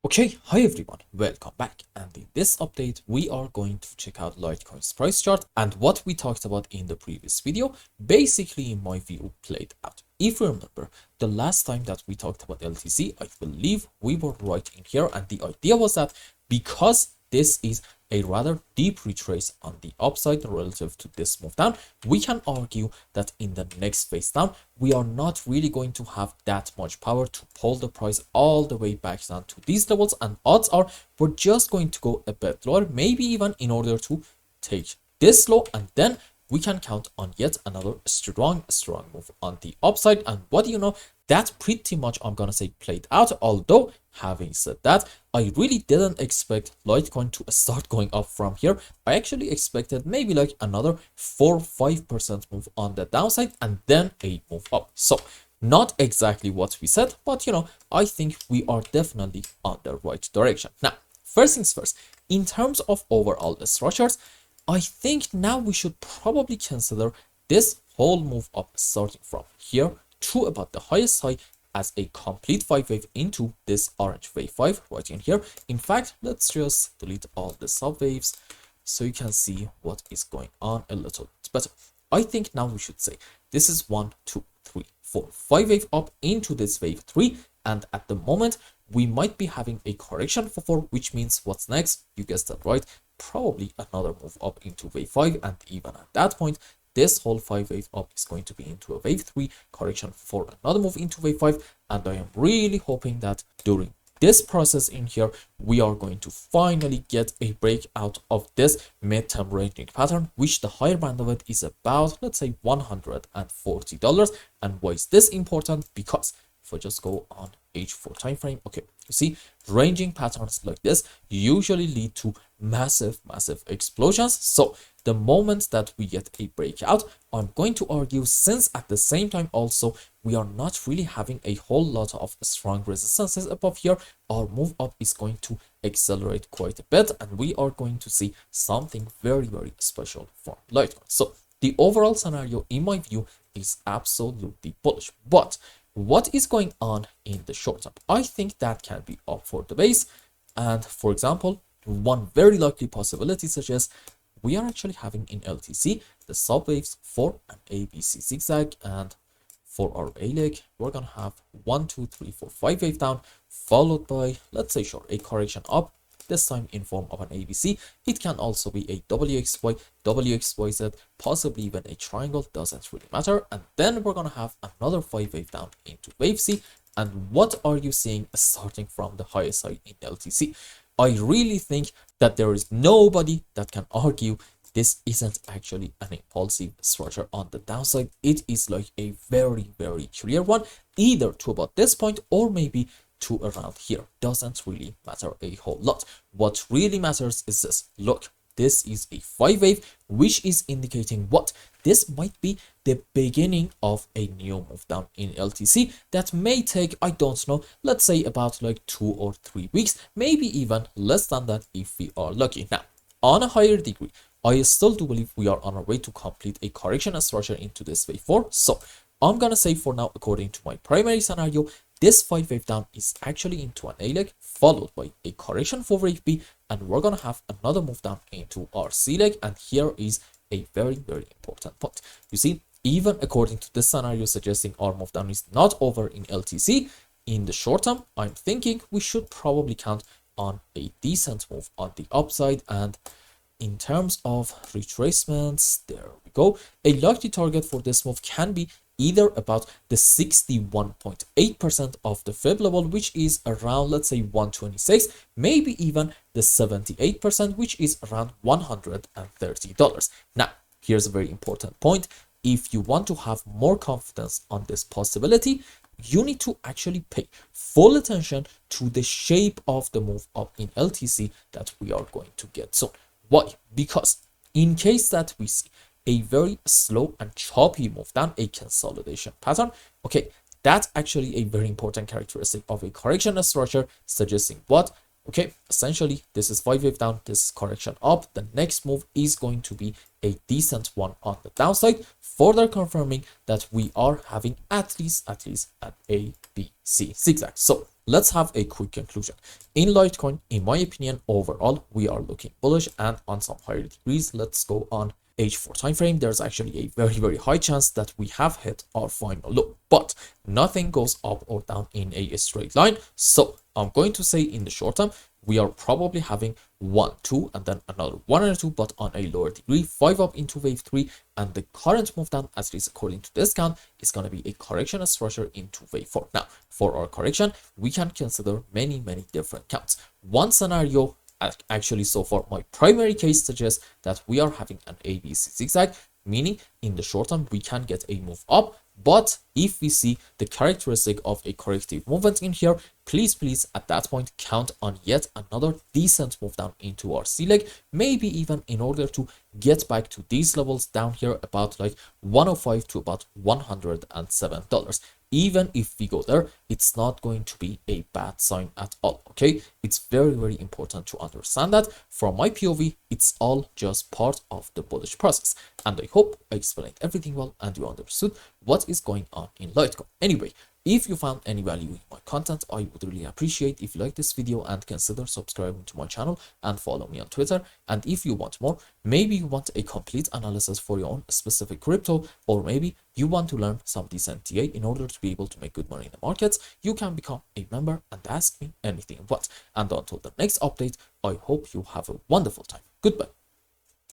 Okay, hi everyone, welcome back, and in this update we are going to check out Litecoin's price chart, and what we talked about in the previous video basically in my view played out. If you remember, the last time that we talked about LTC, I believe we were right in here, and the idea was that because this is a rather deep retrace on the upside relative to this move down, we can argue that in the next phase down, we are not really going to have that much power to pull the price all the way back down to these levels, and odds are we're just going to go a bit lower, maybe even in order to take this low, and then we can count on yet another strong move on the upside. And what do you know, that pretty much, I'm gonna say, played out. Although having said that, I really didn't expect Litecoin to start going up from here. I actually expected maybe like another 4-5% move on the downside and then a move up. So not exactly what we said, but you know, I think we are definitely on the right direction. Now, first things first, in terms of overall structures, I think now we should probably consider this whole move up starting from here to about the highest high as a complete 5-wave into this orange wave 5 right in here. In fact, let's just delete all the sub waves so you can see what is going on a little bit better. I think now we should say this is 1, 2, 3, 4, 5 wave up into this wave 3, and at the moment we might be having a correction for 4, which means what's next? You guessed that right, probably another move up into wave 5, and even at that point this whole 5 wave up is going to be into a wave 3 correction for another move into wave 5. And I am really hoping that during this process in here we are going to finally get a breakout of this midterm ranging pattern, which the higher band of it is about, let's say, $140. And why is this important? Because if I just go on H4 time frame, okay, you see ranging patterns like this usually lead to massive explosions. So the moment that we get a breakout, I'm going to argue, since at the same time also we are not really having a whole lot of strong resistances above here, our move up is going to accelerate quite a bit, and we are going to see something very special from Litecoin. So the overall scenario in my view is absolutely bullish. But what is going on in the short term? I think that can be up for debate. And for example, one very likely possibility suggests we are actually having in LTC the subwaves for an ABC zigzag, and for our A leg we're gonna have 1, 2, 3, 4, 5 wave down, followed by, let's say, sure, a correction up, this time in form of an ABC. It can also be a WXY, WXYZ, possibly even a triangle, doesn't really matter. And then we're gonna have another 5 wave down into wave C. And what are you seeing starting from the highest side in LTC? I really think that there is nobody that can argue this isn't actually an impulsive structure on the downside. It is like a very clear one, either to about this point or maybe to around here. Doesn't really matter a whole lot. What really matters is this. Look, this is a 5 wave, which is indicating what? This might be the beginning of a new move down in LTC that may take, I don't know, let's say about like 2 or 3 weeks, maybe even less than that if we are lucky. Now, on a higher degree, I still do believe we are on our way to complete a correction structure into this wave 4. So I'm gonna say for now, according to my primary scenario, this 5 wave down is actually into an A leg, followed by a correction for wave B, and we're gonna have another move down into our C leg. And here is a very important point. You see, even according to this scenario suggesting our move down is not over in LTC, in the short term, I'm thinking we should probably count on a decent move on the upside. And in terms of retracements, there we go. A likely target for this move can be either about the 61.8% of the fib level, which is around, let's say, 126, maybe even the 78%, which is around $130. Now, here's a very important point. If you want to have more confidence on this possibility, you need to actually pay full attention to the shape of the move up in LTC that we are going to get soon. Why? Because in case that we see a very slow and choppy move down, a consolidation pattern, okay, that's actually a very important characteristic of a correction structure, suggesting what? Okay, essentially this is 5 wave down, this is correction up, the next move is going to be a decent one on the downside, further confirming that we are having at least an A, B, C zigzag. So let's have a quick conclusion. In Litecoin, in my opinion, overall, we are looking bullish and on some higher degrees. Let's go on H4 time frame. There's actually a very high chance that we have hit our final low, but nothing goes up or down in a straight line. So I'm going to say in the short term, we are probably having 1, 2, and then another 1 or 2, but on a lower degree, 5 up into wave 3, and the current move down, at least according to this count, is going to be a correction structure into wave 4. Now, for our correction, we can consider many different counts. One scenario, actually so far my primary case, suggests that we are having an ABC zigzag, meaning in the short term we can get a move up. But if we see the characteristic of a corrective movement in here, please at that point count on yet another decent move down into our C leg, maybe even in order to get back to these levels down here about like 105 to about $107. Even if we go there, it's not going to be a bad sign at all. Okay, it's very important to understand that from my POV, it's all just part of the bullish process. And I hope I explained everything well and you understood what is going on in Litecoin. Anyway, if you found any value in my content, I would really appreciate if you like this video and consider subscribing to my channel and follow me on Twitter. And if you want more, maybe you want a complete analysis for your own specific crypto, or maybe you want to learn some decent TA in order to be able to make good money in the markets, you can become a member and ask me anything you want. And until the next update, I hope you have a wonderful time. Goodbye.